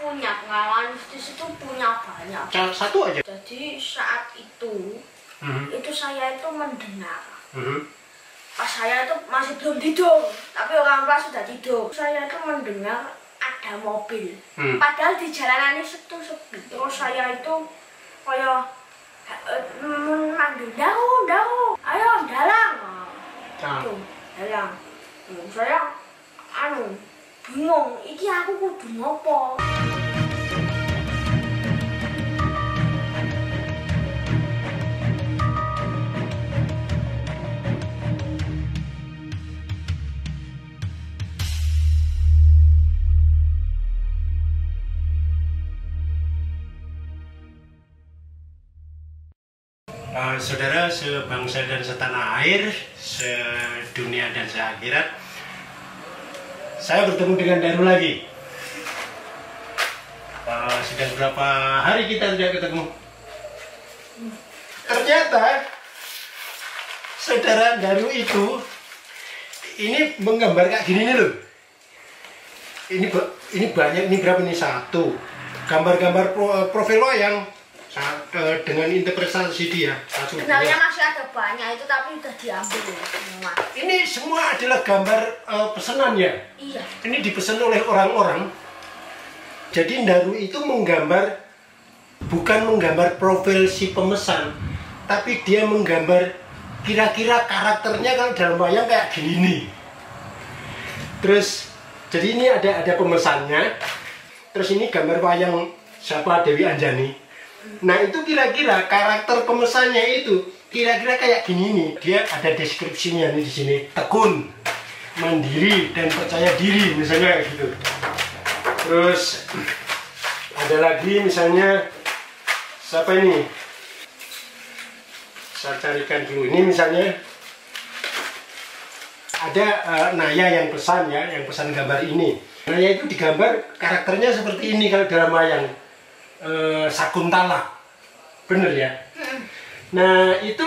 punya pengalaman mistis itu punya banyak. Satu aja. Jadi saat itu saya itu mendengar. Pas saya itu masih belum tidur, tapi orang tua sudah tidur. Saya itu mendengar ada mobil. Padahal di jalanan itu sepi. Terus saya itu kayak manggil daun, ayo dalang. Tuh, dalang. Saya bingung, iki aku kudu ngopo. Saudara sebangsa dan setanah air, sedunia dan seakhirat, saya bertemu dengan Daru lagi. Sudah berapa hari kita tidak ketemu? Ternyata saudara Daru itu ini menggambar kayak gini nih loh. Ini banyak, ini berapa nih? Satu gambar-gambar profil wayang dengan interpretasi dia. Sebenarnya masih ada banyak itu, tapi udah diambil semua. Ini semua adalah gambar pesanan ya? Iya. Ini dipesan oleh orang-orang. Jadi Daru itu bukan menggambar profil si pemesan, tapi dia menggambar kira-kira karakternya kalau dalam wayang kayak gini nih. Terus, jadi ini ada pemesannya. Terus ini gambar wayang siapa, Dewi Anjani. Nah itu kira-kira karakter pemesannya itu kira-kira kayak gini nih. Dia ada deskripsinya nih di sini. Tekun, mandiri, dan percaya diri misalnya gitu. Terus ada lagi misalnya siapa ini? Saya carikan dulu. Ini misalnya ada Naya yang pesan ya, yang pesan gambar ini. Naya itu digambar karakternya seperti ini kalau dalam wayang. Sakuntala, bener ya. Nah itu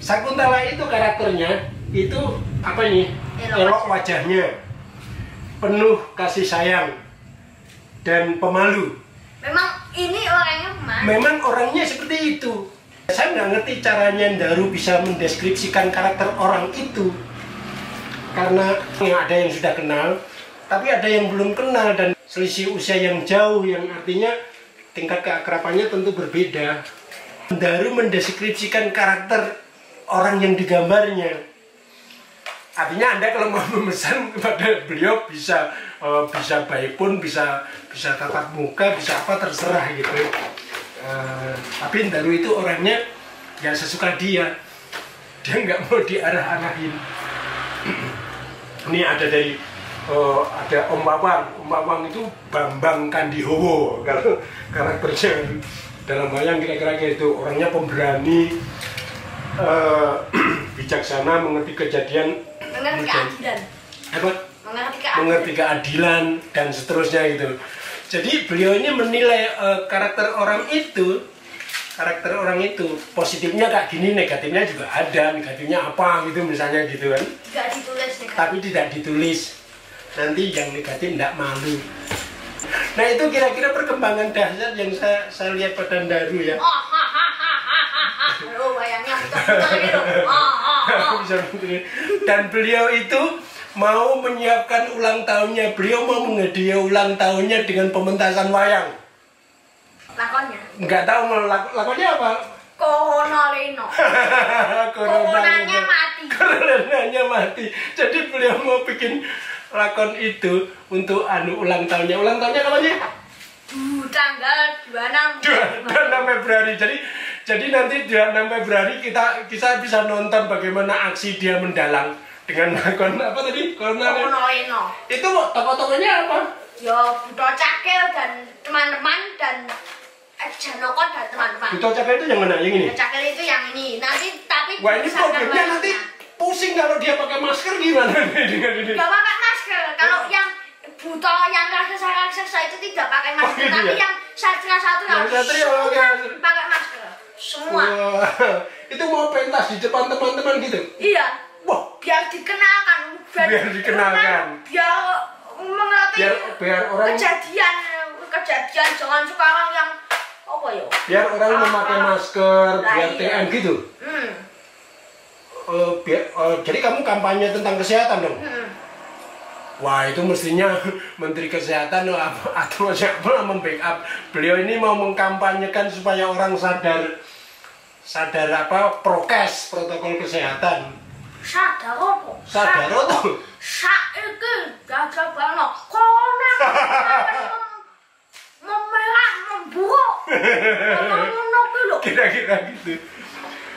Sakuntala itu karakternya itu apa ini? Elok wajahnya, penuh kasih sayang dan pemalu. Memang ini orangnya pemalu. Memang orangnya seperti itu. Saya nggak ngerti caranya Daru bisa mendeskripsikan karakter orang itu, karena ada yang sudah kenal, tapi ada yang belum kenal dan selisih usia yang jauh, yang artinya tingkat keakrabannya tentu berbeda. Daru mendeskripsikan karakter orang yang digambarnya. Artinya Anda kalau mau memesan kepada beliau bisa baik pun, bisa tatap muka, bisa apa terserah gitu. Tapi Daru itu orangnya ya sesuka dia nggak mau diarah-arahin. Ini ada dari ada Om Wawang itu Bambang Kandihowo kalau karakternya dalam wayang kira-kira itu. Orangnya pemberani, bijaksana, mengerti kejadian, mengerti keadilan dan seterusnya gitu. Jadi beliau ini menilai karakter orang itu positifnya kayak gini, negatifnya juga ada. Negatifnya apa gitu misalnya gitu kan. Tidak ditulis negatif. Tapi tidak ditulis. Nanti yang negatif tidak malu. Nah itu kira-kira perkembangan dasar yang saya lihat pada Daru ya. Oh wayangnya betul-betul. Dan beliau itu mau menyiapkan ulang tahunnya. Beliau mau menghadiahi ulang tahunnya dengan pementasan wayang. Lakonnya? Nggak tahu mau lakonnya apa. Coronalino. Coronanya mati. Jadi beliau mau bikin lakon itu untuk ulang tahunnya. Ulang tahunnya kapan sih? Tanggal 26 Februari. Jadi nanti 26 Februari kita bisa nonton bagaimana aksi dia mendalang dengan lakon apa tadi? Coronalino. Itu tokoh-tokohnya apa? Ya Buto Cakil dan teman-teman dan Janoko dan teman-teman. Buto Cakil itu yang mana? Yang ini? Buto Cakil itu yang ini. Nanti tapi wah ini problemnya nanti pusing kalau dia pakai masker gimana dengan ini? Gak pakai masker. Kalau yang Buto yang raksasa itu tidak pakai masker. Gitu tapi ya? yang Satria satu harus pakai masker. Semua. Wah, itu mau pentas di depan teman-teman gitu? Iya. Wah, biar dikenalkan. Biar dikenalkan. Biar mengerti biar orang kejadian Biar orang memakai masker, biar TM gitu. Jadi kamu kampanye tentang kesehatan dong? Wah, itu mestinya Menteri Kesehatan atau siapa membackup. Beliau ini mau mengkampanyekan supaya orang sadar prokes, protokol kesehatan. Sadar apa? Sadar apa? Saiki gajah bano corona. Memerah, memburuk. Ngono ki lho. Kira-kira gitu.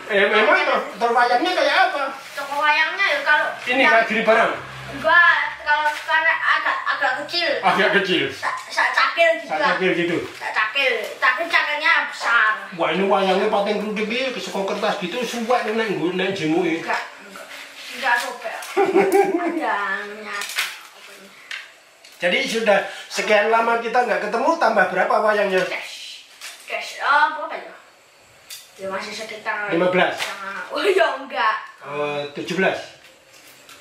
Memang terwayangnya kayak apa? Terwayangnya ya kalau ini kayak gini barang? Enggak, kalau karena agak kecil. Agak kecil? Cakil gitu. Cakil gitu? Cakil, tapi cakilnya besar. Wah, ini wayangnya pating rudek iki saka kertas gitu suwek nek jemuke. Enggak sobek. Ada nyata. Jadi sudah sekian lama kita nggak ketemu, tambah berapa wayangnya? Cash, berapa ya? Ya masih sekitar 15? Oh ya enggak. 17?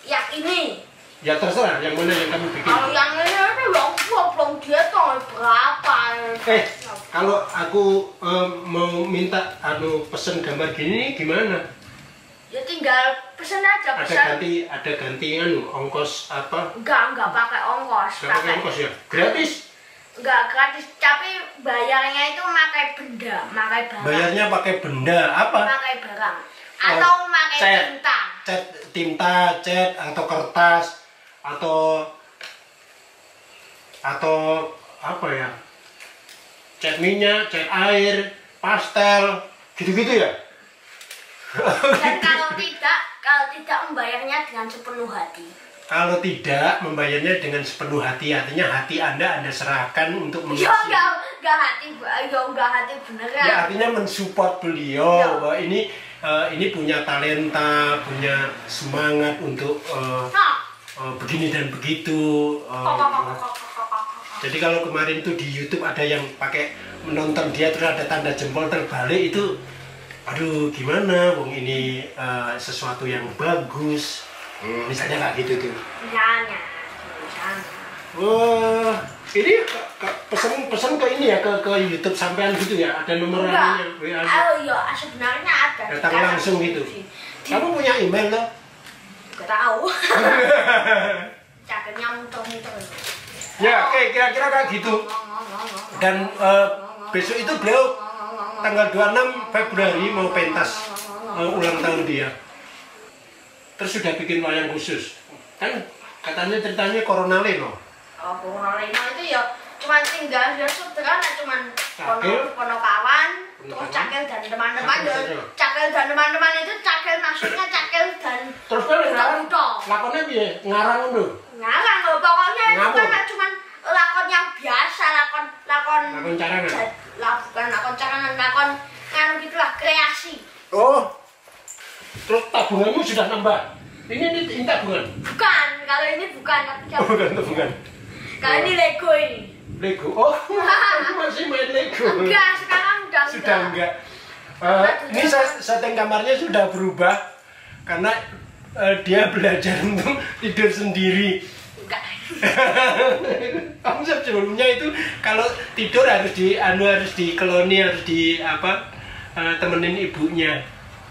Yang ini? Ya terserah, yang mana yang kamu bikin? Kalau yang ini belum dia tahu berapa. Kalau aku mau minta pesen gambar gini gimana? Ya tinggal pesen aja, pesan. Ada ganti ongkos apa? Enggak pakai ongkos. Enggak pakai ongkos ya? Gratis? Enggak gratis, tapi bayarnya itu pakai benda, pakai barang. Bayarnya pakai benda apa? Pakai barang. Atau pakai tinta. Tinta, cat, atau kertas, atau apa ya? Cat minyak, cat air, pastel, gitu-gitu ya? Dan kalau tidak membayarnya dengan sepenuh hati. Kalau tidak membayarnya dengan sepenuh hati, artinya hati Anda serahkan untuk mengisi. Ya enggak hati beneran. Ya artinya mensupport beliau bahwa ini punya talenta, punya semangat untuk begini dan begitu. Jadi kalau kemarin tuh di YouTube ada yang pakai menonton dia terus ada tanda jempol terbalik itu, aduh gimana, wong ini sesuatu yang bagus. Misalnya kayak gitu tuh. Misalnya. Wah, ini pesan ke ini ya ke YouTube sampean gitu ya, ada nomor WA-nya. Oh iya, sebenarnya ada. Datang langsung gitu. Kamu punya email loh? Gak tahu. Caketnya muter-muter. Ya, oke, kira-kira kayak gitu. Dan besok itu beliau tanggal 26 Februari mau pentas ulang tahun dia. Terus sudah bikin wayang khusus. Kan katanya ceritanya Corona Leno. Oh, Corona Leno itu ya cuma tinggal dia sederhana, cuma pono kawan, terus cakil dan teman-teman. Cakil dan teman-teman itu cakil maksudnya cakil dan terus kan lakonnya piye? Ngarang ngono. Ngarang loh, pokoknya itu kan cuma lakon yang biasa, lakon carangan. Bukan lakon carangan, lakon nganu gitulah, kreasi. Oh. Terus tabunganmu sudah nambah? Ini tabungan? Bukan, kalau ini bukan. Bukan. Kalau ini Lego ini. Lego? Oh, masih main Lego? Enggak, sekarang sudah enggak. Ini setting kamarnya sudah berubah karena dia belajar untuk tidur sendiri. Enggak. Kamu sebelumnya itu kalau tidur harus dikeloni, harus temenin ibunya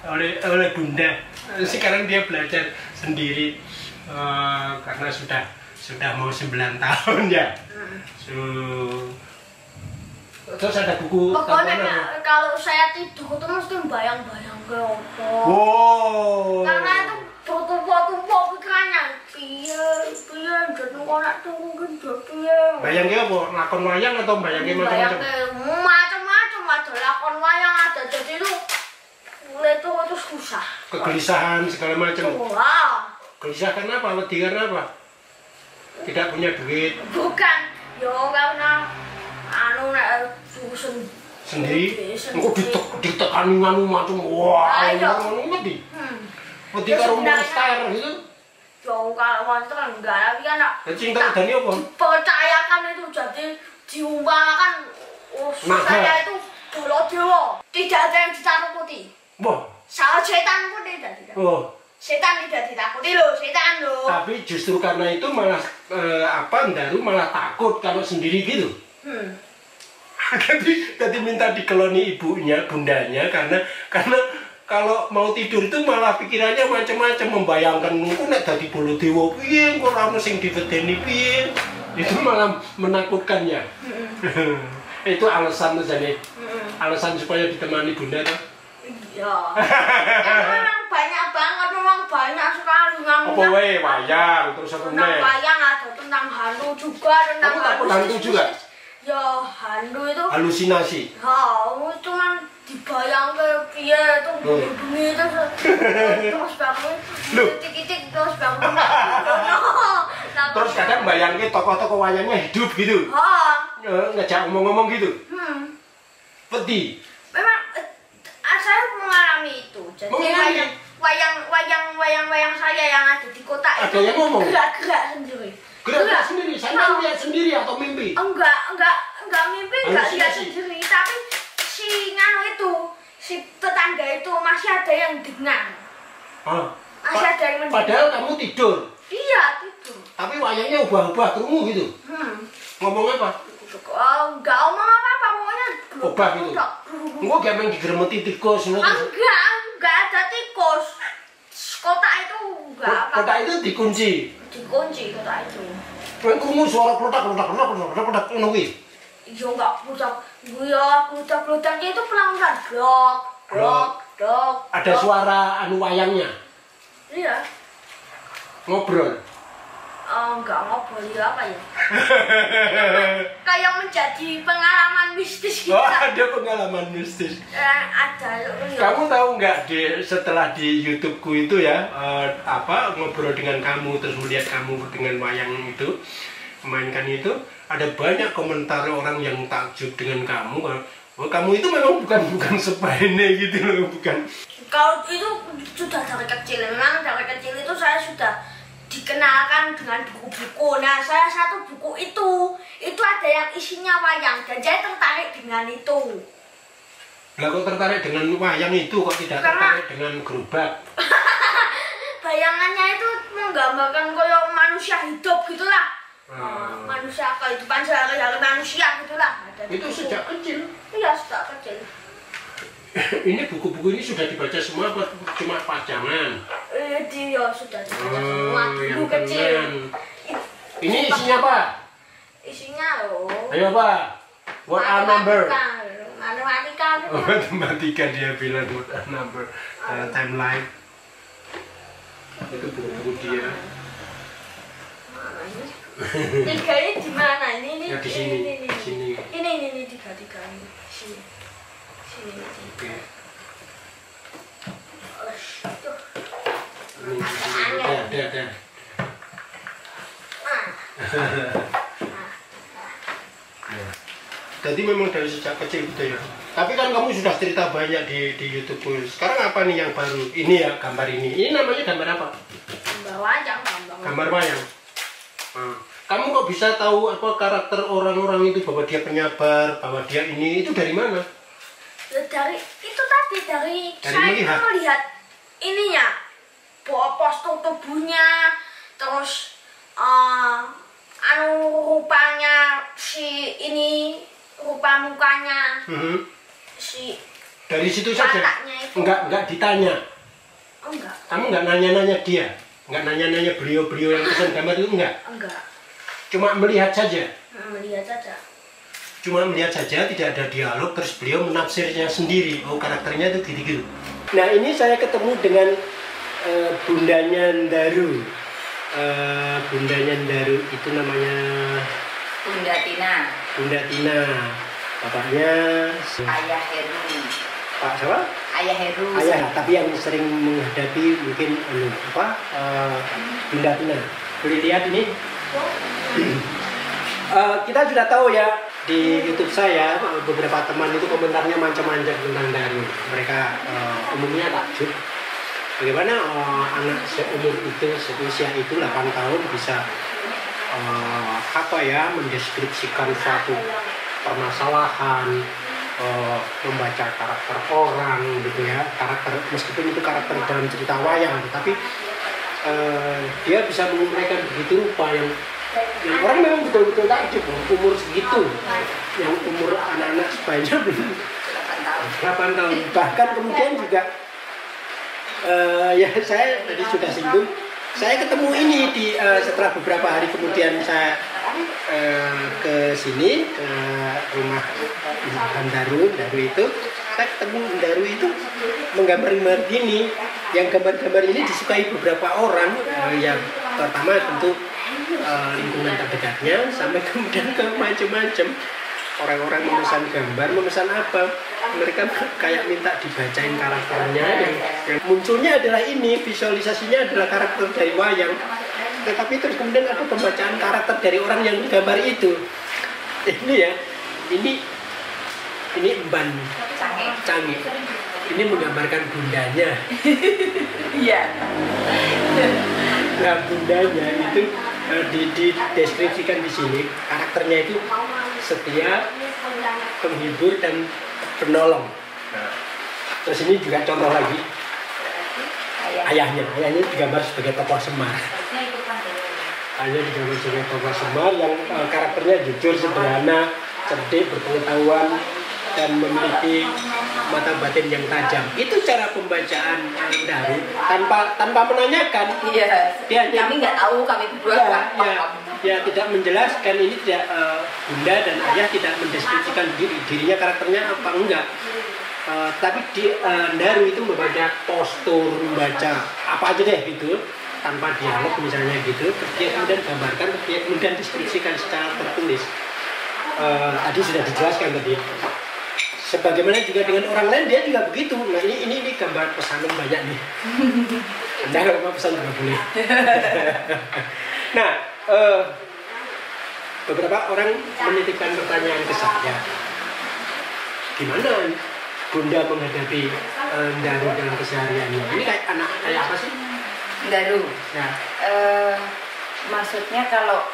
oleh bunda. Sekarang dia belajar sendiri karena sudah mau 9 tahun ya. Terus ada buku. Pokoknya kalau saya tidur itu mesti bayang-bayang ke apa. Wow. Karena itu foto-foto pikirannya. Piye jadi anak tunggu piye. Bayangnya apa? Lakon wayang atau bayangnya macam-macam? Macam-macam, ada lakon wayang, ada jadi itu susah. Kegelisahan segala macam. Wah. Gelisah karena apa? Wedi karena apa? Tidak punya duit. Bukan, yo karena sendiri. Engko ditekani macam wah, ngono wedi. Wedi karo monster gitu. Yo kalau monster enggak, tapi kan cinta udane apa? Percayakan itu jadi diumpamakan saya itu Baladewa. Tidak ada yang ditakuti. Wah, salah setan pun tidak. Oh. Setan tidak ditakuti loh, setan loh. Tapi justru karena itu malah Ndaru malah takut kalau sendiri gitu. Jadi minta dikeloni ibunya, bundanya karena kalau mau tidur itu malah pikirannya macam-macam, membayangkan engko nek dadi Baladewa piye, engko ora ono sing diwedeni piye. Itu malah menakutkan ya. Itu alasan jadi alasan supaya ditemani bunda tuh. Iya. Memang banyak banget, memang banyak sekali Apa wae wayang terus apa tentang meneh? wayang, ada tentang hantu juga, tentang Kamu takut hantu juga? Ya hantu itu. Halusinasi. Cuman dibayang ke piye itu bunyi terus bangun titik-titik terus bangun. Terus kadang bayangke tokoh-tokoh wayangnya hidup gitu. Ngejak ngomong-ngomong gitu. Pedih. Memang saya mengalami itu. Jadi wayang saya yang ada di kota ada itu yang ngomong? gerak-gerak sendiri. Gerak sendiri, saya lihat sendiri atau mimpi? Enggak mimpi, enggak lihat sendiri, tapi si nganu itu, si tetangga itu masih ada yang dengar. Masih ada yang mendengar. Padahal kamu tidur. Iya, tidur. Tapi wayangnya ubah-ubah krungu gitu. Ngomong apa? Enggak ngomong apa-apa, pokoknya Ubah gitu. Engko gampang digeremeti tikus ngono. Enggak ada tikus. Kota itu enggak apa. Kota itu dikunci. Dikunci kota itu. Kowe krungu suara klotak-klotak ngono kuwi. Iya enggak budak-budaknya itu pelan-pelan dok. Ada suara anu wayangnya. Iya. Ngobrol. Enggak ngobrol ya apa ya? Kayak menjadi pengalaman mistis gitu. Ada pengalaman mistis. Ada. Kamu tahu nggak setelah di YouTubeku itu ya ngobrol dengan kamu terus melihat kamu dengan wayang itu memainkan itu, ada banyak komentar orang yang takjub dengan kamu. Kamu itu memang bukan sepene gitu loh, bukan. Kalau itu sudah dari kecil, memang dari kecil itu saya sudah dikenalkan dengan buku-buku. Nah, saya satu buku itu ada yang isinya wayang dan saya tertarik dengan itu. Lah kok tertarik dengan wayang itu, kok tidak tertarik dengan gerobak? Bayangannya itu menggambarkan kayak manusia hidup gitulah. Manusia kehidupan sehari-hari manusia gitulah. Itu sejak kecil? Iya, sejak kecil. Ini buku-buku ini sudah dibaca semua apa cuma pajangan? Dia sudah dibaca semua dulu kecil. Ini isinya apa? Isinya Ayo Pak, what are number? Matematika dia bilang what are number, timeline. Itu buku-buku dia. Tiga ini di mana? Ini ya, di sini. Ini tiga ini. Sini. Oke. Ada. Jadi memang dari sejak kecil gitu ya. Tapi kan kamu sudah cerita banyak di YouTube. Sekarang apa nih yang baru? Ini ya gambar ini. Ini namanya gambar apa? Gambar wayang. Gambar wayang. Kamu kok bisa tahu apa karakter orang-orang itu, bahwa dia penyabar, bahwa dia ini, itu dari mana? Dari itu tadi, dari saya melihat ininya, postur tubuhnya, terus rupanya si ini, rupa mukanya, si dari situ saja. Enggak ditanya. Enggak. Kamu enggak nanya-nanya dia, enggak nanya-nanya beliau-beliau yang pesan gambar itu enggak? Enggak. Cuma melihat saja. Cuma melihat saja, tidak ada dialog, terus beliau menafsirnya sendiri. Oh, karakternya itu gitu-gitu. Nah, ini saya ketemu dengan bundanya Ndaru. Bundanya Ndaru itu namanya Bunda Tina. Bunda Tina. Bapaknya Ayah Heru. Pak siapa? Ayah Heru. Ayah, tapi yang sering menghadapi mungkin Bunda Tina. Boleh lihat ini? Kita sudah tahu ya, di YouTube saya beberapa teman itu komentarnya macam-macam tentang Ndaru. Mereka umumnya takjub bagaimana anak seumur itu, seusia itu 8 tahun bisa mendeskripsikan suatu permasalahan, membaca karakter orang gitu ya, karakter, meskipun itu karakter dalam cerita wayang, tapi dia bisa menguraikan begitu rupa yang orang memang betul-betul takjub umur segitu, yang umur anak-anak anak sebanyak 8 tahun. 8 tahun. Bahkan kemudian juga ya saya tadi sudah singgung, saya ketemu ini di setelah beberapa hari kemudian saya ke sini ke rumah Daru itu, saya ketemu Daru itu menggambar-gambar gini. Yang gambar-gambar ini disukai beberapa orang, yang pertama tentu lingkungan terdekatnya, sampai kemudian ke macam-macam orang-orang memesan gambar, memesan apa, mereka kayak minta dibacain karakternya, yang munculnya adalah ini, visualisasinya adalah karakter dari wayang, tetapi terus kemudian ada pembacaan karakter dari orang yang gambar itu. Ini ya, ini emban Canggih, ini menggambarkan bundanya. Iya. Nah, bundanya itu dideskripsikan di sini, karakternya itu setia, penghibur, dan penolong. Nah, terus ini juga contoh lagi, ayahnya digambar sebagai tokoh Semar. Ayahnya digambar sebagai tokoh Semar yang karakternya jujur, sederhana, cerdik, berpengetahuan, dan memiliki mata batin yang tajam. Itu cara pembacaan Daru tanpa menanyakan. Iya. Kami nggak tahu, kami berdua dia tidak menjelaskan, ini tidak bunda dan ayah tidak mendeskripsikan dirinya karakternya apa enggak. Tapi Daru itu membaca postur, membaca apa aja deh gitu, tanpa dialog misalnya gitu. Dia kemudian gambarkan, dia kemudian deskripsikan secara tertulis. Tadi sudah dijelaskan tadi. Sebagaimana juga dengan orang lain, dia juga begitu. Nah ini gambar pesanan banyak nih. Anda kalau mau pesan juga boleh. Nah, beberapa orang menitipkan pertanyaan ke saya. Gimana Bunda menghadapi Daru dalam kesehariannya? Ini kayak apa sih? Daru. Nah, maksudnya kalau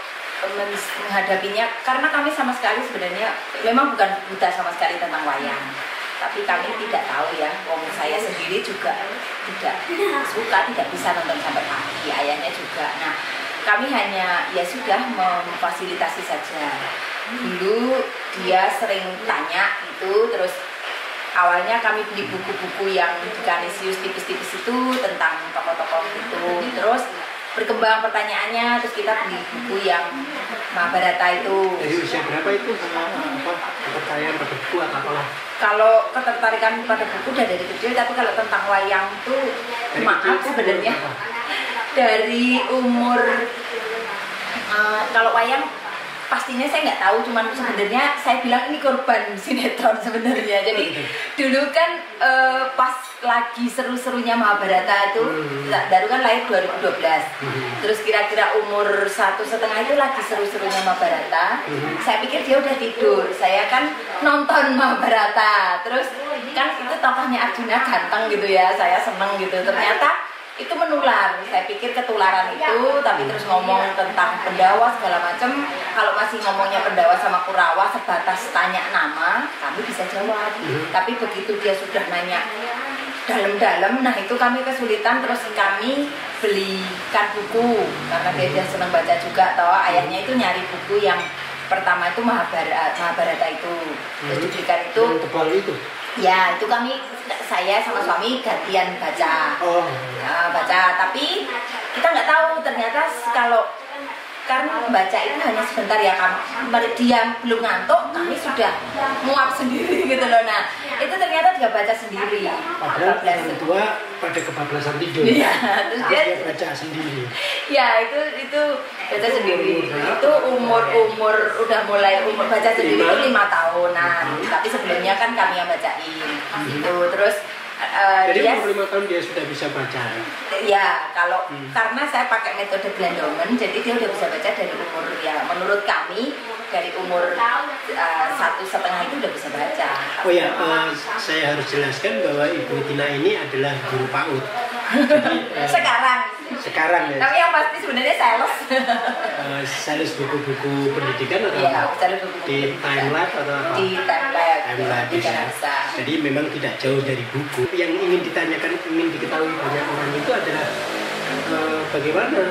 menghadapinya, karena kami sama sekali sebenarnya memang bukan buta sama sekali tentang wayang, tapi kami tidak tahu ya. Wong saya sendiri juga tidak suka, tidak bisa nonton sampai pagi, ayahnya juga. Nah, kami hanya ya sudah memfasilitasi saja. Dulu dia sering tanya itu, terus awalnya kami beli buku-buku yang di Kanisius tipis-tipis itu tentang tokoh-tokoh itu, terus berkembang pertanyaannya, terus kita beli buku yang Mahabharata itu. Dari usia berapa itu kepercayaan pada buku atau apalah? Kalau ketertarikan pada buku udah dari kecil, tapi kalau tentang wayang tuh maaf sebenarnya dari umur kalau wayang pastinya saya nggak tahu, cuman sebenarnya saya bilang ini korban sinetron sebenarnya. Jadi dulu kan pas lagi seru-serunya Mahabharata itu, Daru kan lahir 2012. Terus kira-kira umur 1,5 itu lagi seru-serunya Mahabharata. Saya pikir dia udah tidur, saya kan nonton Mahabharata. Terus kan itu tokohnya Arjuna ganteng gitu ya, saya seneng gitu. Ternyata itu menular, saya pikir ketularan itu, tapi terus ngomong tentang Pendawa segala macam. Kalau masih ngomongnya Pendawa sama Kurawa sebatas tanya nama, kami bisa jawab. Tapi begitu dia sudah nanya dalam-dalam, nah itu kami kesulitan. Terus kami belikan buku karena dia sudah senang baca juga. Toh ayahnya itu nyari buku yang pertama itu Mahabharata itu, terus diberikan itu. Tebal itu. Ya, itu saya sama suami gantian baca. Baca, tapi kita nggak tahu ternyata kalau karena baca itu hanya sebentar ya, dia belum ngantuk, kami sudah muap sendiri gitu loh. Nah, itu ternyata dia baca sendiri. Padahal orang tua pada kebablasan tidur. Iya, terus dia baca sendiri. Ya, itu baca sendiri. Itu umur udah mulai baca sendiri itu 5 tahunan. Tapi sebelumnya kan kami yang bacain. Gitu. Terus jadi dia umur 5 tahun dia sudah bisa baca. Ya, kalau karena saya pakai metode Glendomen, jadi dia udah bisa baca dari umur, ya menurut kami dari umur 1,5 itu udah bisa baca. Oh ya, saya harus jelaskan bahwa Ibu Tina ini adalah guru PAUD. Jadi, sekarang ya. Tapi yang pasti sebenarnya sales. Sales buku-buku pendidikan atau ya, sales buku di Timelab atau apa? Di Timelab bisa. Jadi memang tidak jauh dari buku. Yang ingin ditanyakan, ingin diketahui banyak orang itu adalah bagaimana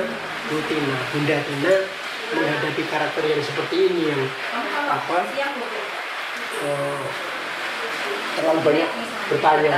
Bunda Tina menghadapi karakter yang seperti ini, yang terlalu banyak bertanya.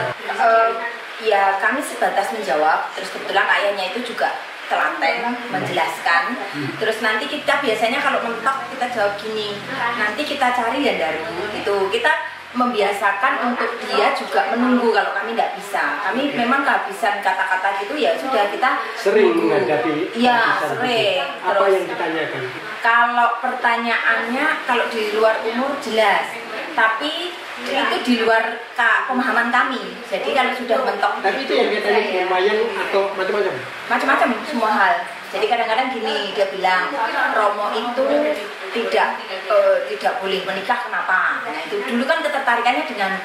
Ya kami sebatas menjawab, terus kebetulan ayahnya itu juga telaten menjelaskan. Terus nanti kita biasanya kalau mentok kita jawab gini, nanti kita cari ya Daru gitu. Kita membiasakan untuk dia juga menunggu kalau kami nggak bisa. Kami memang kehabisan kata-kata gitu ya sudah kita sering menghadapi. Iya sering. Apa Terus, yang ditanyakan? kalau pertanyaannya kalau di luar umur jelas, tapi itu di luar pemahaman kami. Jadi kalau sudah mentok Tapi itu yang dia tanya wayang atau macam-macam? Macam-macam semua hal. Jadi kadang-kadang gini dia bilang Romo itu tidak boleh menikah, kenapa? Nah itu dulu kan ketertarikannya dengan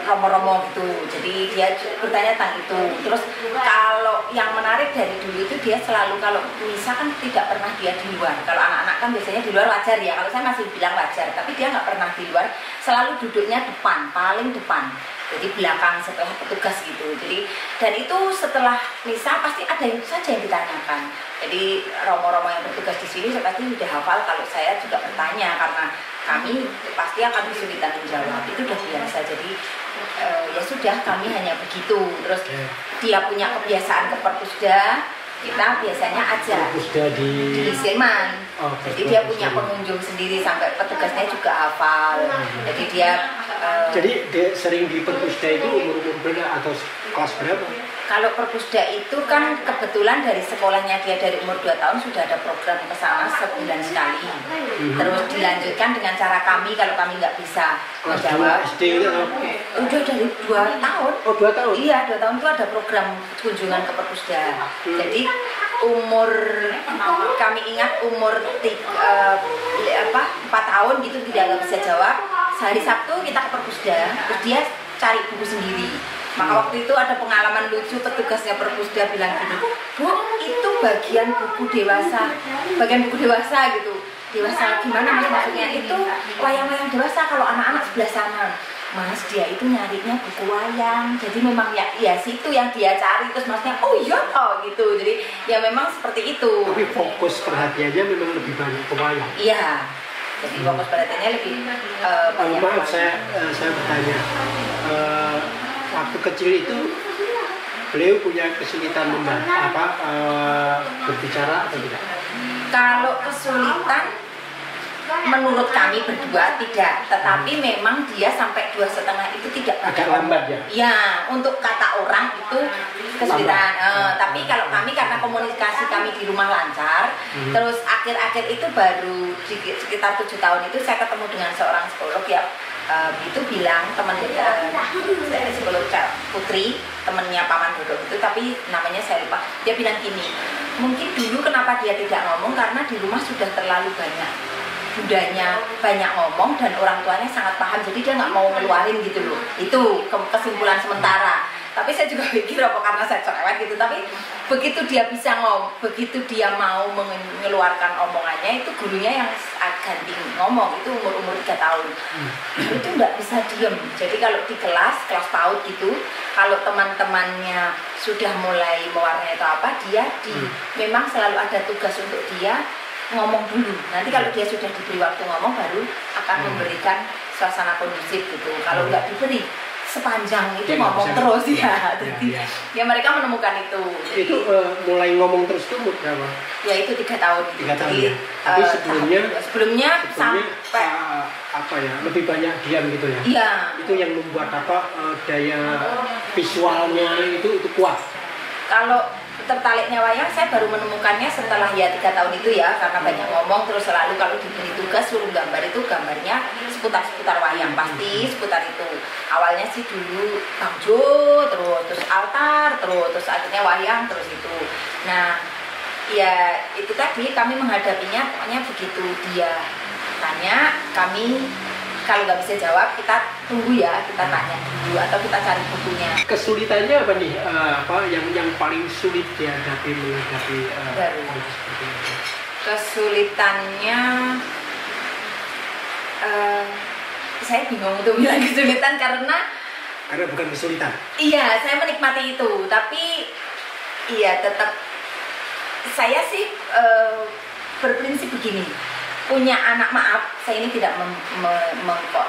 romo-romo gitu. Jadi dia bertanya tentang itu. Terus kalau yang menarik dari dulu itu dia selalu kalau misa kan tidak pernah dia di luar. Kalau anak-anak kan biasanya di luar wajar ya. Kalau saya masih bilang wajar, tapi dia nggak pernah di luar. Selalu duduknya depan, paling depan. Jadi belakang setelah petugas gitu. Jadi dan itu setelah misa pasti ada yang saja yang ditanyakan. Jadi romo-romo yang bertugas di sini saya pasti sudah hafal kalau saya juga bertanya karena kami pasti akan kesulitan menjawab. Itu udah biasa. Jadi ya sudah kami hanya begitu. Terus dia punya kebiasaan ke Perpusda, kita biasanya aja di Sleman. Jadi dia punya pengunjung sendiri sampai petugasnya juga hafal. Jadi dia jadi dia sering di Perpusda itu umur berapa atau kelas berapa? Kalau Perpusda itu kan kebetulan dari sekolahnya dia dari umur 2 tahun sudah ada program ke sana sebulan sekali. Terus dilanjutkan dengan cara kami kalau kami nggak bisa menjawab. SD itu udah dari 2 tahun. Oh 2 tahun? Iya 2 tahun itu ada program kunjungan ke Perpusda. Jadi umur kami ingat umur 4 tahun gitu tidak bisa jawab. Hari Sabtu kita ke Perpusda, terus dia cari buku sendiri. Maka waktu itu ada pengalaman lucu, petugasnya Perpusda bilang gini, Bu, itu bagian buku dewasa gitu. Dewasa gimana mas maksudnya? Itu wayang-wayang dewasa kalau anak-anak sebelah sana. Mas dia itu nyarinya buku wayang, jadi memang ya situ yang dia cari. Terus masnya, oh iya toh gitu. Jadi ya memang seperti itu. Tapi fokus perhatiannya memang lebih banyak ke wayang. Iya. Jadi fokus perhatiannya lebih banyak. Maaf saya bertanya. Waktu kecil itu beliau punya kesulitan berbicara atau tidak? Kalau kesulitan menurut kami berdua tidak, tetapi memang dia sampai 2,5 itu tidak agak lambat ya? Ya, untuk kata orang itu kesulitan. Tapi kalau kami karena komunikasi kami di rumah lancar, terus akhir-akhir itu baru sekitar 7 tahun itu saya ketemu dengan seorang psikolog ya. Itu bilang teman psikolog Putri, temannya Paman Dodo itu, tapi namanya saya lupa. Dia bilang gini, mungkin dulu kenapa dia tidak ngomong karena di rumah sudah terlalu banyak budanya banyak ngomong dan orang tuanya sangat paham, jadi dia nggak mau ngeluarin gitu loh. Itu kesimpulan sementara. Tapi saya juga pikir apa karena saya cerewet gitu, tapi begitu dia bisa begitu dia mau mengeluarkan omongannya, itu gurunya yang ganti ngomong, itu umur 3 tahun. Itu nggak bisa diem. Jadi kalau di kelas PAUD gitu, kalau teman-temannya sudah mulai mewarnai atau apa, dia memang selalu ada tugas untuk dia ngomong dulu. Nanti kalau dia sudah diberi waktu ngomong baru akan memberikan suasana kondusif gitu. Kalau nggak diberi sepanjang itu ngomong terus ya. Jadi ya mereka menemukan itu. Itu mulai ngomong terus itu umur berapa? Ya itu 3 tahun. 3 tahun ya. Tapi sebelumnya sampai apa ya, lebih banyak diam gitu ya. Iya. Itu yang membuat daya visualnya itu kuat. Kalau tertariknya wayang saya baru menemukannya setelah ya 3 tahun itu ya, karena banyak ngomong terus selalu kalau diberi tugas suruh gambar itu gambarnya seputar wayang, pasti seputar itu. Awalnya sih dulu bangjo terus altar terus akhirnya wayang terus itu. Nah ya itu tadi kami menghadapinya pokoknya begitu dia tanya, kami kalau nggak bisa jawab kita tunggu ya, kita tanya dulu atau kita cari bukunya. Kesulitannya apa nih? Yang paling sulit menghadapi seperti itu? Kesulitannya saya bingung untuk bilang kesulitan karena bukan kesulitan. Iya, saya menikmati itu, tapi iya tetap saya sih berprinsip begini. punya anak, maaf saya ini tidak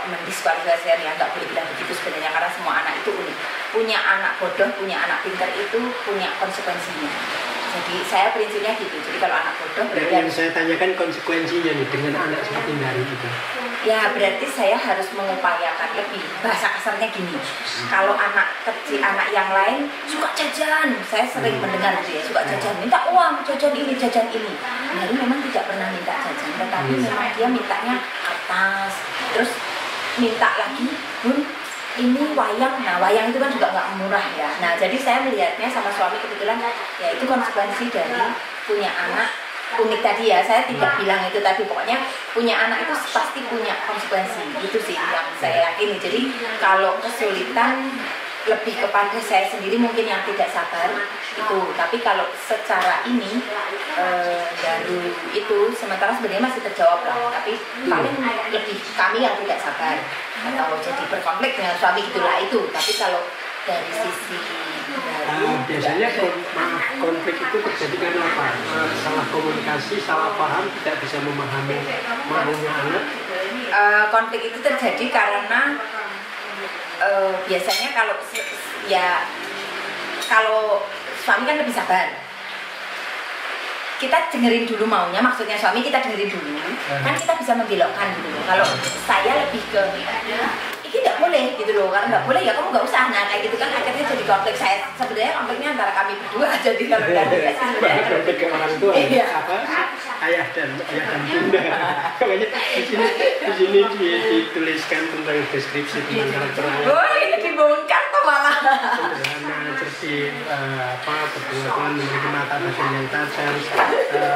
mendiskualifikasi ya, nggak boleh bilang begitu sebenarnya, karena semua anak itu unik. Punya anak bodoh, punya anak pintar itu punya konsekuensinya. Jadi saya prinsipnya gitu, jadi kalau anak bodoh berarti yang saya tanyakan konsekuensinya nih dengan anak seperti Ndaru juga. Ya berarti saya harus mengupayakan lebih. Bahasa kasarnya gini, kalau anak kecil, anak yang lain suka jajan, saya sering mendengar gitu ya, suka jajan, minta uang, jajan ini, jajan ini. Jadi memang tidak pernah minta jajan, tetapi memang dia mintanya kertas, terus minta lagi, Bun, ini wayang. Nah wayang itu kan juga nggak murah ya. Nah jadi saya melihatnya sama suami kebetulan, ya itu konsekuensi dari punya anak unik tadi ya. Saya tidak bilang itu tadi, pokoknya punya anak itu pasti punya konsekuensi, itu sih yang saya yakini. Jadi kalau kesulitan lebih kepada saya sendiri mungkin yang tidak sabar itu, tapi kalau secara ini Ndaru itu sementara sebenarnya masih terjawab lah, tapi paling lebih kami yang tidak sabar atau jadi berkonflik dengan suami gitulah itu. Tapi kalau dari sisi biasanya konflik itu terjadi karena apa? Salah komunikasi, salah paham, tidak bisa memahami maunya anak. Konflik itu terjadi karena biasanya kalau suami kan lebih sabar, kita dengerin dulu maunya, maksudnya suami kita dengerin dulu, kan kita bisa membelokkan gitu loh. Kalau saya lebih ke ini nggak boleh gitu loh, karena nggak boleh ya kamu nggak usah. Nah kayak gitu kan akhirnya jadi konflik. Saya sebenarnya konfliknya antara kami berdua. Jadi kalau dari sebenarnya konflik ke orang tua, apa ayah dan bunda. Makanya di sini dituliskan tentang deskripsi tentang karakter ayah. Oh ini dibongkar tuh malah. Sederhana, cerdik, berpengalaman, memiliki mata batin yang tajam.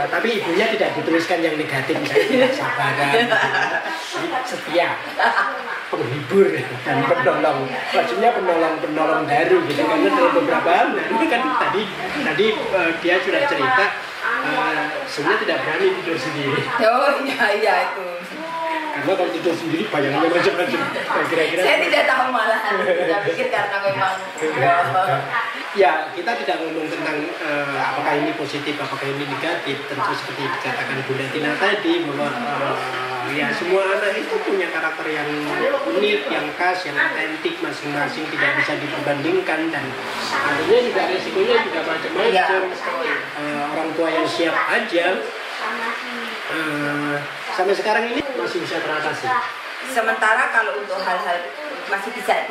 Tapi ibunya tidak dituliskan yang negatif, misalnya tidak sabaran, setia, penghibur dan penolong. Maksudnya penolong Ndaru gitu, karena dalam beberapa hal Ndaru kan tadi dia sudah cerita sebenarnya tidak berani tidur sendiri. Oh iya itu. Karena kalau tidur sendiri bayangannya macam-macam. Kira-kira saya tidak tahu malah. Saya pikir karena memang ya kita tidak ngomong tentang apakah ini positif, apakah ini negatif. Tentu seperti dikatakan Bunda Tina tadi bahwa ya semua anak itu punya karakter yang unik, yang khas, yang otentik masing-masing, tidak bisa diperbandingkan, dan artinya juga resikonya juga macam-macam. Orang tua yang siap aja sampai sekarang ini masih bisa teratasi. Sementara kalau untuk hal-hal masih bisa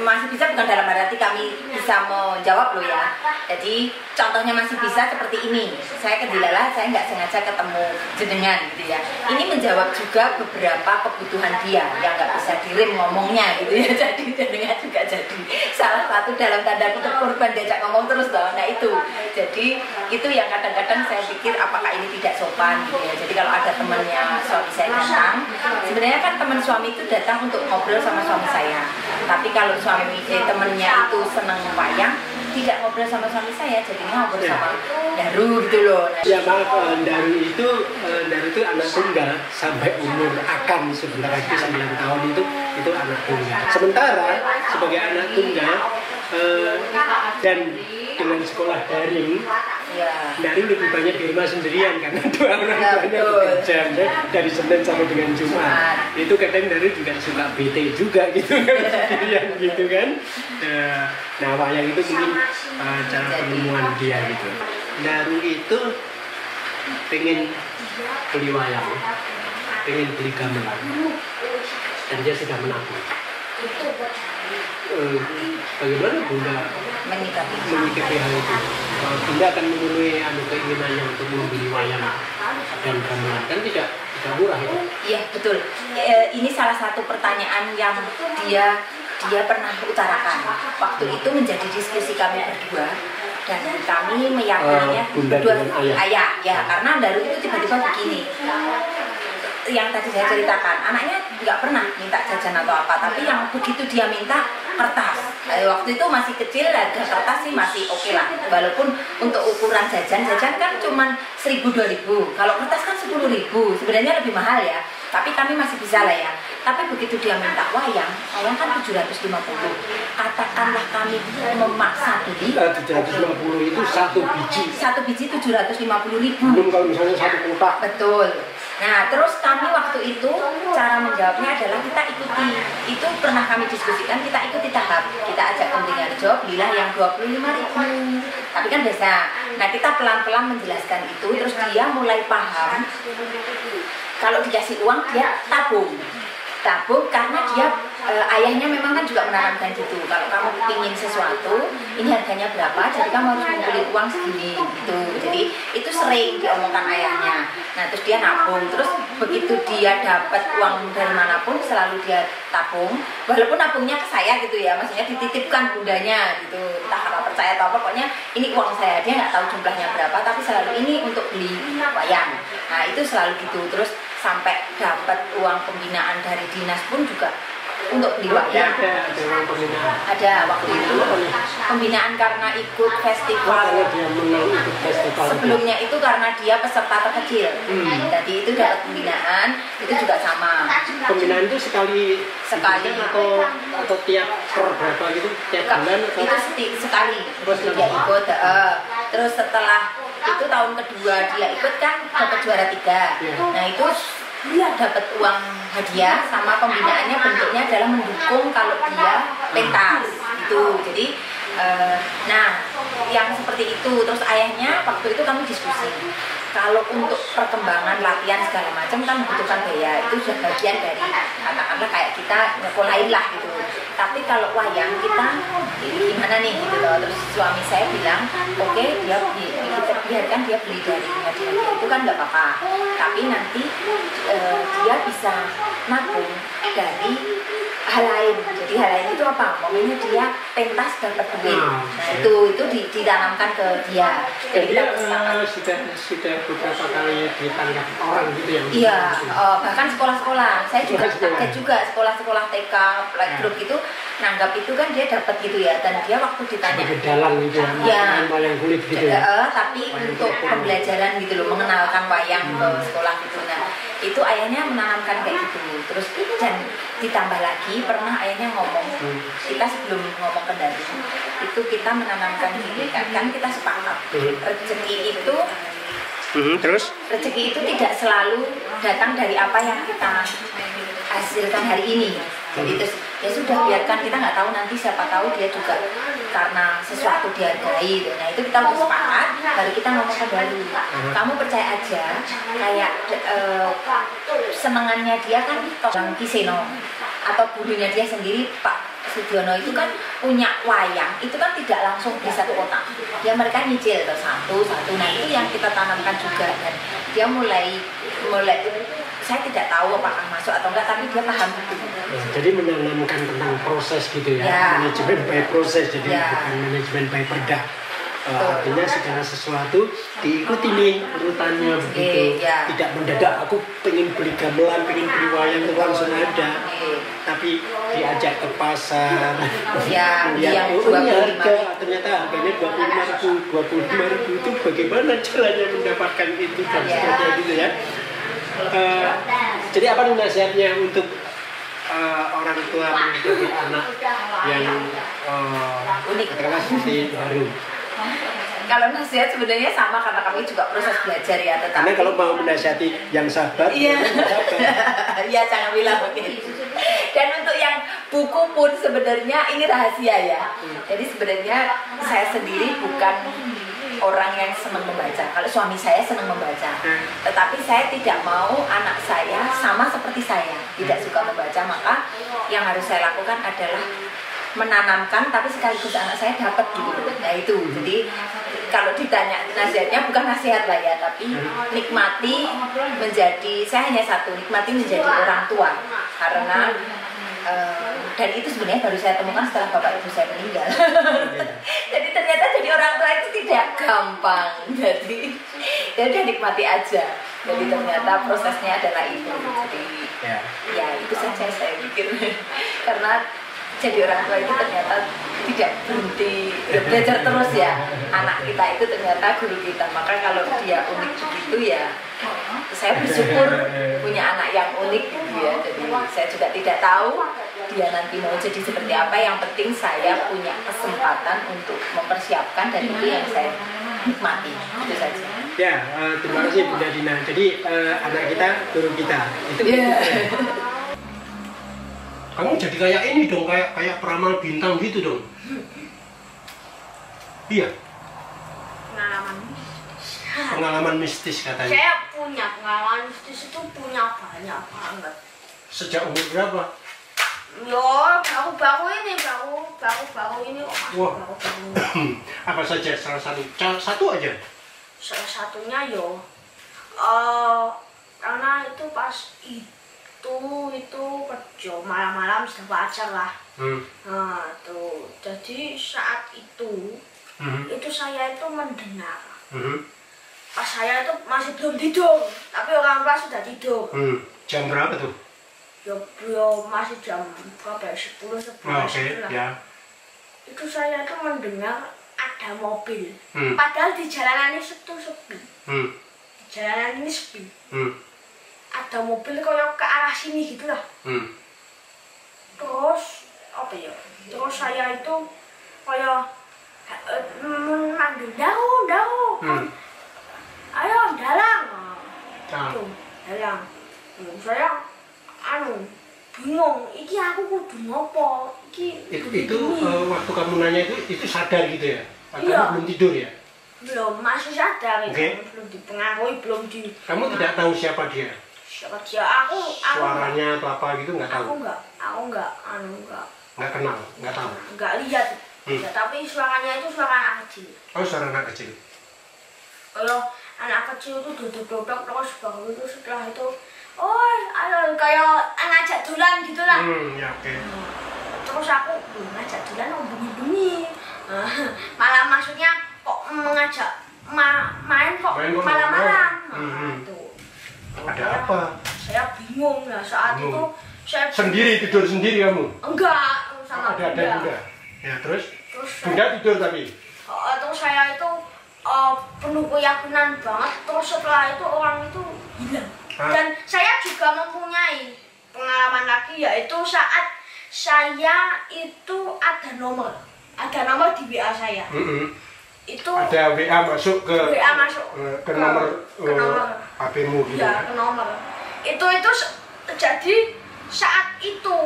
bukan dalam arti kami bisa menjawab loh ya. Jadi contohnya masih bisa seperti ini. Saya ke Dilala, saya nggak sengaja ketemu jenengan gitu ya. Ini menjawab juga beberapa kebutuhan dia yang nggak bisa dirim ngomongnya gitu ya. Jadi jenengan juga jadi salah satu dalam tanda kutip korban diajak ngomong terus loh. Nah itu. Jadi itu yang kadang-kadang saya pikir apakah ini tidak sopan gitu ya. Jadi kalau ada temannya suami saya datang, sebenarnya kan teman suami itu datang untuk ngobrol sama suami saya. Tapi kalau temennya itu seneng wayang, tidak ngobrol sama suami saya, jadinya ngobrol sama Ndaru gitu loh. Ya maaf, Ndaru itu anak tunggal sampai umur akan sebentar lagi 9 tahun itu anak tunggal. Sementara sebagai anak tunggal dan dengan sekolah daring, Ndaru lebih banyak di rumah sendirian karena dua orang tuanya bekerja dari Senin sampai dengan Jumat. Itu kadang Ndaru juga suka bete juga gitu kan, sendirian gitu kan. Nah wayang itu mungkin cara penemuan dia gitu. Ndaru itu pengen beli wayang, pengen beli gamelan, dan dia sudah menabung. Bagaimana Bunda menyikapi hal itu? Bunda akan memenuhi keinginannya untuk membeli wayang dan gamelan, kan tidak murah itu? Iya betul. Ini salah satu pertanyaan yang dia pernah utarakan. Waktu itu menjadi diskusi kami berdua, dan kami meyakininya berdua ayah ya, karena Ndaru itu tiba-tiba begini. Yang tadi saya ceritakan, anaknya nggak pernah minta jajan atau apa, tapi yang begitu dia minta kertas. Waktu itu masih kecil, harga kertas sih masih oke lah. Walaupun untuk ukuran jajan kan cuma 1.000-2.000. Kalau kertas kan 10.000, sebenarnya lebih mahal ya. Tapi kami masih bisa lah ya. Tapi begitu dia minta wayang kan 750. Katakanlah kami memaksa beli. 750 itu satu biji. Satu biji 750.000. Belum kalau misalnya satu kotak. Betul. Nah, terus kami waktu itu cara menjawabnya adalah kita ikuti. Itu pernah kami diskusikan, kita ikuti tahap. Kita ajak pembelian job, belilah yang 25.000. Tapi kan biasa. Nah, kita pelan-pelan menjelaskan itu, terus dia mulai paham. Kalau dikasih uang, dia tabung. Tabung karena dia ayahnya memang kan juga menanamkan gitu. Kalau kamu ingin sesuatu, ini harganya berapa, jadi kamu harus mengumpulin uang segini gitu. Jadi itu sering diomongkan ayahnya. Nah terus dia nabung, terus begitu dia dapat uang dari manapun selalu dia tabung. Walaupun nabungnya ke saya gitu ya, maksudnya dititipkan bundanya gitu. Entah apa percaya atau apa, pokoknya ini uang saya. Dia nggak tahu jumlahnya berapa, tapi selalu ini untuk beli wayang. Nah itu selalu gitu. Terus sampai dapat uang pembinaan dari dinas pun juga untuk beli wayang. Ada waktu itu pembinaan karena ikut festival. Sebelumnya itu karena dia peserta terkecil. Jadi itu dapat pembinaan, itu juga sama. Pembinaan itu sekali atau tiap per berapa gitu? Tiap bulan atau? Itu sekali. Dia ikut. Terus setelah itu tahun kedua dia ikut kan dapat juara 3. Nah itu dia dapat uang hadiah sama pembinaannya bentuknya adalah mendukung kalau dia pentas gitu. Jadi nah yang seperti itu. Terus ayahnya waktu itu kami diskusi kalau untuk perkembangan latihan segala macam kan membutuhkan biaya, itu sudah bagian dari katakanlah kayak kita nyekolahin lah gitu. Tapi kalau wayang kita gimana nih gitu loh. Terus suami saya bilang oke, dia kita biarkan dia beli dari hadiah itu kan nggak apa-apa, tapi nanti dia bisa nabung dari hal lain. Jadi hal lain itu apa? Momennya dia pentas dapat duit. Nah itu ditanamkan ke dia. Jadi sudah beberapa kali ditangkap orang gitu ya? Iya, bahkan sekolah-sekolah. Saya juga kaget juga sekolah-sekolah TK, playgroup itu nanggap itu kan dia dapat gitu ya. Dan dia waktu ditanya dalang gitu ya, wayang kulit gitu ya. Tapi untuk pembelajaran gitu loh, mengenalkan wayang ke sekolah gitu. Nah itu ayahnya menanamkan kayak gitu. Terus dan ditambah lagi pernah ayahnya ngomong, kita sebelum ngomong ke Dari itu kita menanamkan gini kan kita sepakat rezeki itu terus rezeki itu tidak selalu datang dari apa yang kita hasilkan hari ini. Jadi terus ya sudah, biarkan, kita nggak tahu nanti, siapa tahu dia juga karena sesuatu dihargai. Nah itu kita udah sepakat, baru kita ngomong ke Dari, kamu percaya aja kayak senengannya dia kan orang Kiseno atau gurunya dia sendiri Pak Sudiono itu kan punya wayang, itu kan tidak langsung di satu kotak. Ya mereka nyicil satu. Nah itu yang kita tanamkan juga, dan dia mulai saya tidak tahu apakah masuk atau enggak, tapi dia paham itu. Jadi menanamkan tentang proses gitu ya, manajemen by proses, jadi bukan manajemen by perda. Artinya segala sesuatu diikuti nih urutannya begitu, tidak mendadak aku pengen beli gamelan, pengen beli wayang itu langsung ada, tapi diajak ke pasar, lihat harga, ternyata harganya 25.000 itu bagaimana caranya mendapatkan itu dan sebagainya gitu ya. Jadi apa nih nasihatnya untuk orang tua mendidik anak yang unik, katakanlah seperti Baru? Kalau nasihat sebenarnya sama, karena kami juga proses belajar ya, tetapi karena kalau mau menasihati yang sabar, iya jangan bilang begitu. Dan untuk yang buku pun sebenarnya ini rahasia ya. Jadi sebenarnya saya sendiri bukan orang yang senang membaca. Kalau suami saya senang membaca, tetapi saya tidak mau anak saya sama seperti saya, tidak suka membaca. Maka yang harus saya lakukan adalah menanamkan, tapi sekaligus anak saya dapat gitu. Nah itu, jadi kalau ditanya nasihatnya bukan nasihat lah ya, tapi nikmati menjadi, saya hanya satu, nikmati menjadi orang tua. Karena dan itu sebenarnya baru saya temukan setelah bapak ibu saya meninggal. Jadi ternyata jadi orang tua itu tidak gampang. Jadi ya udah nikmati aja. Jadi ternyata prosesnya adalah itu. Jadi ya itu saja saya pikir. Karena jadi orang tua itu ternyata tidak berhenti belajar terus ya. Anak kita itu ternyata guru kita. Maka kalau dia unik begitu ya, saya bersyukur punya anak yang unik gitu ya. Jadi saya juga tidak tahu dia nanti mau jadi seperti apa. Yang penting saya punya kesempatan untuk mempersiapkan, dan itu yang saya nikmati itu saja. Ya, terima kasih Bunda Dina. Jadi anak kita, guru kita. Itu. Kamu jadi kayak ini dong, kayak peramal bintang gitu dong. Iya. Pengalaman mistis katanya. Saya punya pengalaman mistis itu punya banyak banget. Sejak umur berapa? Yo, baru-baru ini kok Wah. baru-baru. Apa saja? Salah satu aja. Salah satunya yo, karena itu pas itu kerja malam-malam sudah pacar lah. Nah tuh, jadi saat itu saya itu mendengar. Pas saya itu masih belum tidur, tapi orang tua sudah tidur. Jam berapa tuh? Yo masih jam berapa ya? 10, 11 lah. Ya. Itu saya itu mendengar ada mobil. Padahal di jalanan ini sepi. Di jalanan ini sepi. Ada mobil kayak ke arah sini gitu lah. Terus apa ya? Terus saya itu kayak manggil daun. Ayo dalang. Tuh, dalang. Saya bingung, iki aku kudu ngopo? Itu waktu kamu nanya itu sadar gitu ya? Iya. Kamu belum tidur ya? Belum, masih sadar itu. Oke. Belum dipengaruhi, belum di. Kamu tidak tahu siapa dia? Siapa dia? Aku Suaranya atau apa gitu nggak tahu? Aku enggak. Nggak kenal, nggak tahu. Enggak lihat. Ya, tapi suaranya itu suara anak kecil. Oh, suara anak kecil. Kalau anak kecil itu duduk-duduk terus baru itu setelah itu, oh, ayo kayak ngajak dolan gitu lah. Ya oke. Terus aku ngajak dolan bengi-bengi. Malah maksudnya kok mengajak main kok malam-malam. Tuh. Ada apa? Saya bingung lah saat itu. Saya Sendiri tidur sendiri kamu? enggak sama Ada Bunda. Bunda. Ya terus? Terus Bunda tidur tapi? terus saya itu penuh keyakinan banget. Terus setelah itu orang itu hilang. Dan saya juga mempunyai pengalaman lagi, yaitu saat saya itu ada nomor di WA saya. Itu ada WA masuk ke nomor HP-mu gitu. Ya, ke nomor. Itu jadi saat itu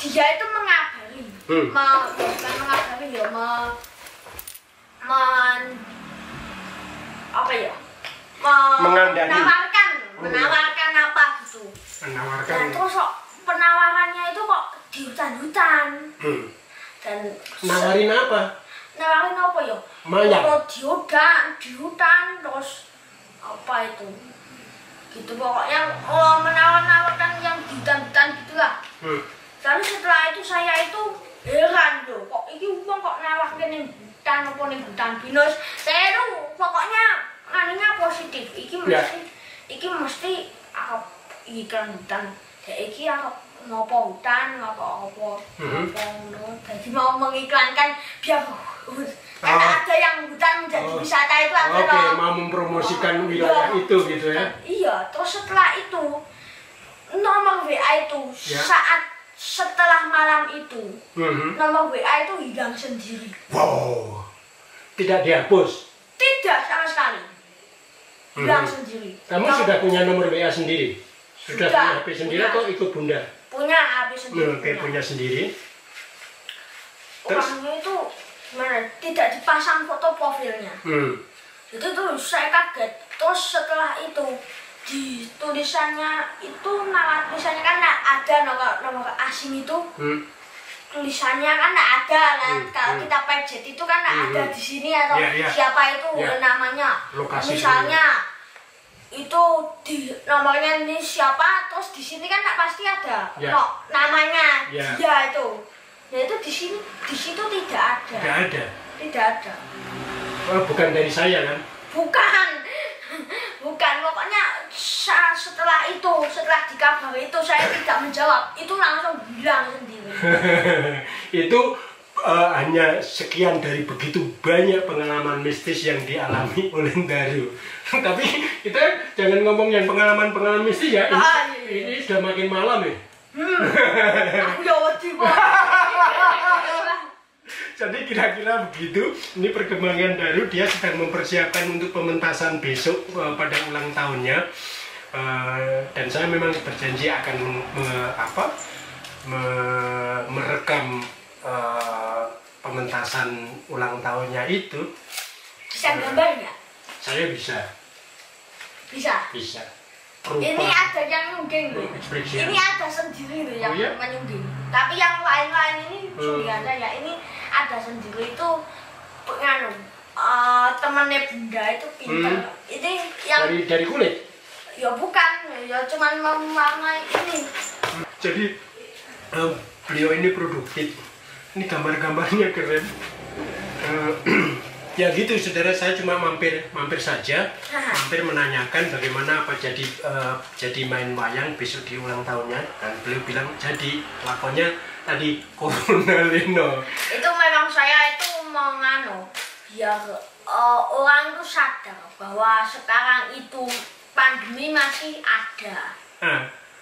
dia itu mengabari, bukan mengabari ya, menawarkan apa gitu. Menawarkan. Dan terus kok penawarannya itu kok di hutan-hutan. Dan nawarin apa? Nawarin apa ya? Mayat. Di hutan terus apa itu? Gitu pokoknya menawar-nawarkan yang di hutan-hutan gitulah. Lalu setelah itu saya itu heran loh, kok ini uang kok nawarkan yang hutan apa nih hutan pinus. Saya itu pokoknya aninya positif. Iki mesti aku iklan hutan. Iki aku ngopo hutan, ngopo jadi mau mengiklankan biar karena ada yang hutan menjadi wisata itu ada mau mempromosikan wilayah itu gitu ya. Iya, terus setelah itu nomor WA itu saat setelah malam itu nomor WA itu hilang sendiri. Wow, tidak dihapus? Tidak sama sekali, hilang sendiri. Kamu sudah punya nomor WA sendiri? Sudah punya HP sendiri atau ikut Bunda? Punya HP sendiri. Oke, punya sendiri. Orangnya itu tidak dipasang foto profilnya. Itu tuh saya kaget. Terus setelah itu di tulisannya itu nama tulisannya kan ada nomor asing itu. Tulisannya kan ada lah. Kalau kita pencet itu kan ada di sini atau siapa itu namanya. Lokasi misalnya itu di nomornya ini siapa, terus di sini kan pasti ada namanya dia itu. Nah itu di situ tidak ada. Tidak ada. Oh, bukan dari saya kan? Bukan. Pokoknya setelah dikabari itu saya tidak menjawab. Itu langsung hilang sendiri. Itu hanya sekian dari begitu banyak pengalaman mistis yang dialami oleh Daru. Tapi kita jangan ngomong yang pengalaman mistis ya. Ini sudah makin malam ya. Aku ya wedi kok. Jadi kira-kira begitu. Ini perkembangan Daru, dia sedang mempersiapkan untuk pementasan besok pada ulang tahunnya. Dan saya memang berjanji akan merekam pementasan ulang tahunnya itu. Bisa gambar nggak? Saya bisa. Bisa. Ini ada yang nyungging loh. Ini ada sendiri loh yang menyungging. Tapi yang lain-lain ini sudah ada ya. Ini ada sendiri itu temannya Bunda itu pintar. Ini yang dari kulit? Ya bukan, ya cuman mewarnai ini. Jadi beliau ini produktif. Ini gambar-gambarnya keren. Ya gitu saudara, saya cuma mampir saja, mampir menanyakan bagaimana apa jadi main wayang besok di ulang tahunnya, dan beliau bilang jadi lakonnya tadi Corona Leno. Itu memang saya itu menganu biar orang itu sadar bahwa sekarang itu pandemi masih ada.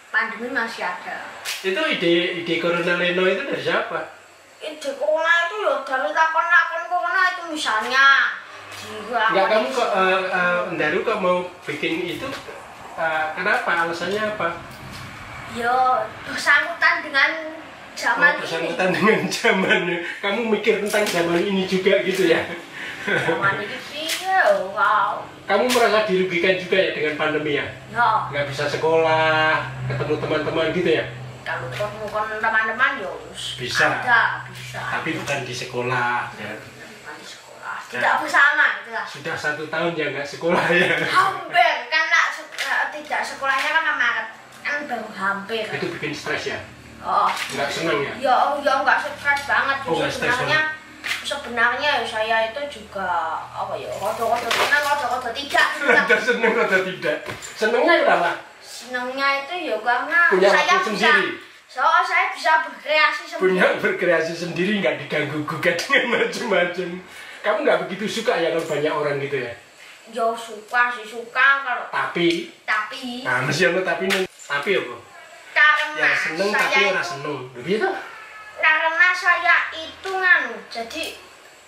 Pandemi masih ada. Itu ide Corona Leno itu dari siapa? Ide corona itu ya dari lakon-lakon corona itu misalnya enggak, kamu kok Daru kok mau bikin itu kenapa, alasannya apa? Ya bersangkutan dengan zaman ini. Bersangkutan dengan zaman. Kamu mikir tentang zaman ini juga gitu ya? Zaman ini sih ya wow. Kamu merasa dirugikan juga ya dengan pandemi ya? Ya. Nggak bisa sekolah, ketemu teman-teman gitu ya? Kalau ketemu teman-teman ya bisa. Ada, bisa. Tapi bukan di sekolah ya. Bukan di sekolah. Tidak bersama gitu lah. Sudah 1 tahun ya nggak sekolah ya? Hampir, karena tidak sekolahnya kan Maret. Kan baru hampir. Itu bikin stres ya? Oh. Nggak senang ya? Ya nggak stres banget. Nggak stres banget. Sebenarnya saya itu juga apa ya, rodo-rodo senang, rodo-rodo tidak. Rodo senang, rodo tidak. Senangnya kenapa? Senangnya itu ya karena punya saya waktu bisa, sendiri. saya bisa berkreasi sendiri. Punya berkreasi sendiri, nggak diganggu gugat dengan macam-macam. Kamu nggak begitu suka ya kalau banyak orang gitu ya? Ya suka sih, suka kalau. Tapi. Nah, masih ada tapi apa? Karena ya seneng saya tapi orang seneng, begitu? Karena saya itu jadi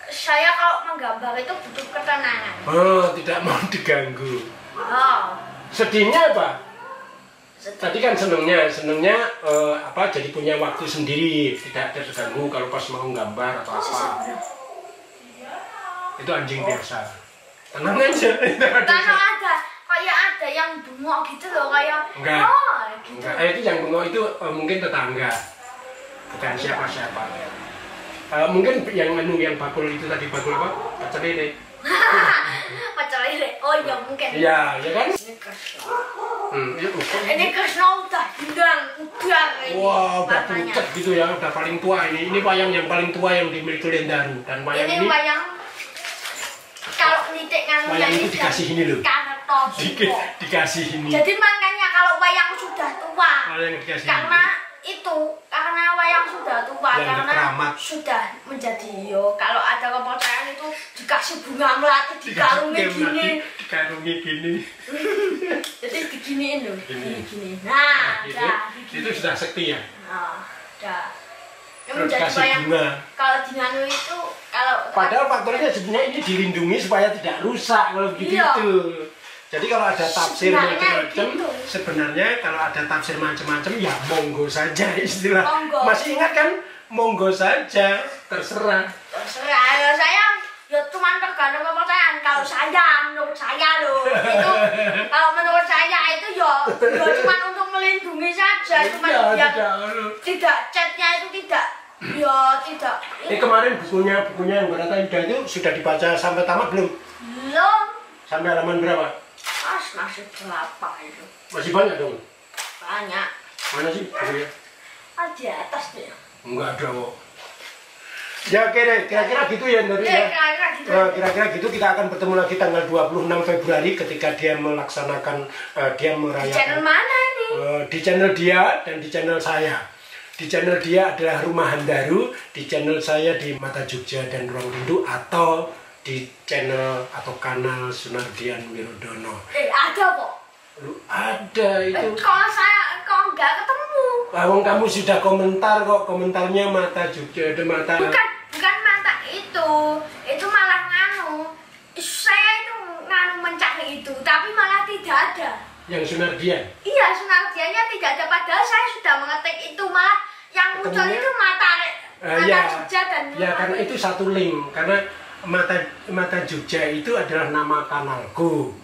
saya kalau menggambar itu butuh ketenangan. Oh, tidak mau diganggu. Oh. Sedihnya apa? Tadi kan senengnya jadi punya waktu sendiri, tidak terganggu kalau pas mau gambar atau apa. Itu anjing biasa. Tenang aja. Karena ada yang bengok gitu loh, kayak enggak. Gitu. Enggak. Itu yang bengok itu mungkin tetangga, bukan siapa-siapa. Mungkin yang bakul itu tadi, bakul apa? Pecel lele. Pecel lele. Oh iya mungkin. Iya, ya kan? Ini Kresna udah ini. Wah, udah pucet gitu ya, udah paling tua ini. Ini wayang yang paling tua yang dimiliki Daru. Dan wayang ini wayang kalau nitik wayang itu dikasih ini loh. Dikasih ini. Jadi makanya kalau wayang sudah tua. Karena wayang sudah tua, karena sudah menjadi kalau ada kepercayaan itu dikasih bunga melati, dikarungi gini. Jadi diginiin loh, gini. Nah, itu sudah sekti ya. Nah, udah. Menjadi wayang. Kalau dinanu itu padahal faktornya sebenarnya ini dilindungi supaya tidak rusak kalau begitu. Iya. Jadi kalau ada tafsir macam-macam, sebenarnya kalau ada tafsir macam-macam ya monggo saja istilah. Monggo. Masih ingat kan? Monggo saja, terserah. Terserah. Ya saya ya cuma tergantung kepercayaan. Kalau menurut saya loh, itu kalau menurut saya itu ya cuma untuk melindungi saja, cuma tidak catnya itu tidak. Kemarin bukunya yang Barata Yuda itu sudah dibaca sampai tamat belum? Belum. Sampai halaman berapa? Masih berapa itu? Masih banyak dong? Banyak. Mana sih bukunya? Di atas deh. Enggak ada kok. Ya oke deh, kira-kira gitu ya Daru ya. Kira-kira gitu, kita akan bertemu lagi tanggal 26 Februari ketika dia melaksanakan, dia merayakan. Di channel mana ini? Di channel dia dan di channel saya. Di channel dia adalah Rumahan Daru, di channel saya di Mata Jogja dan Ruang Rindu, atau di channel atau kanal Sunardian Wirodono. Ada kok. Lu ada itu. Kalau saya nggak ketemu. Kamu sudah komentar kok, komentarnya Mata Jogja, ada Mata. Bukan Mata itu malah saya itu mencari itu, tapi malah tidak ada. Yang Sunardian? Iya, Sunardiannya tidak ada, padahal saya sudah mengetik itu, malah yang muncul itu mata Jogja dan ya karena itu satu link, karena mata Jogja itu adalah nama kanalku,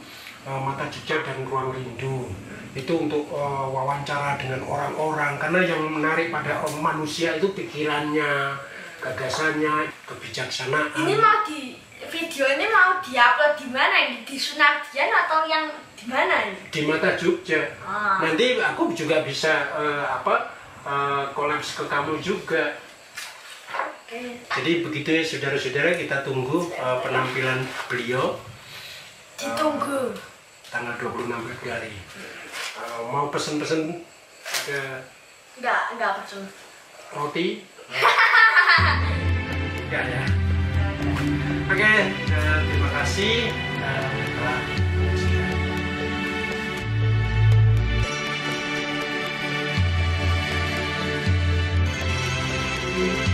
Mata Jogja dan Ruang Rindu. Itu untuk wawancara dengan orang-orang, karena yang menarik pada manusia itu pikirannya, gagasannya, kebijaksanaan. Ini mau video ini mau diupload di mana ini? Di Sunardian atau yang di mana ini? Di Mata Jogja. Nanti aku juga bisa kolaps ke kamu juga. Oke. Jadi begitu ya saudara-saudara, kita tunggu penampilan beliau. Ditunggu. Tanggal 26 Februari. Mau pesen-pesen ke Enggak pesen. roti? Enggak ya. Oke, terima kasih. Kita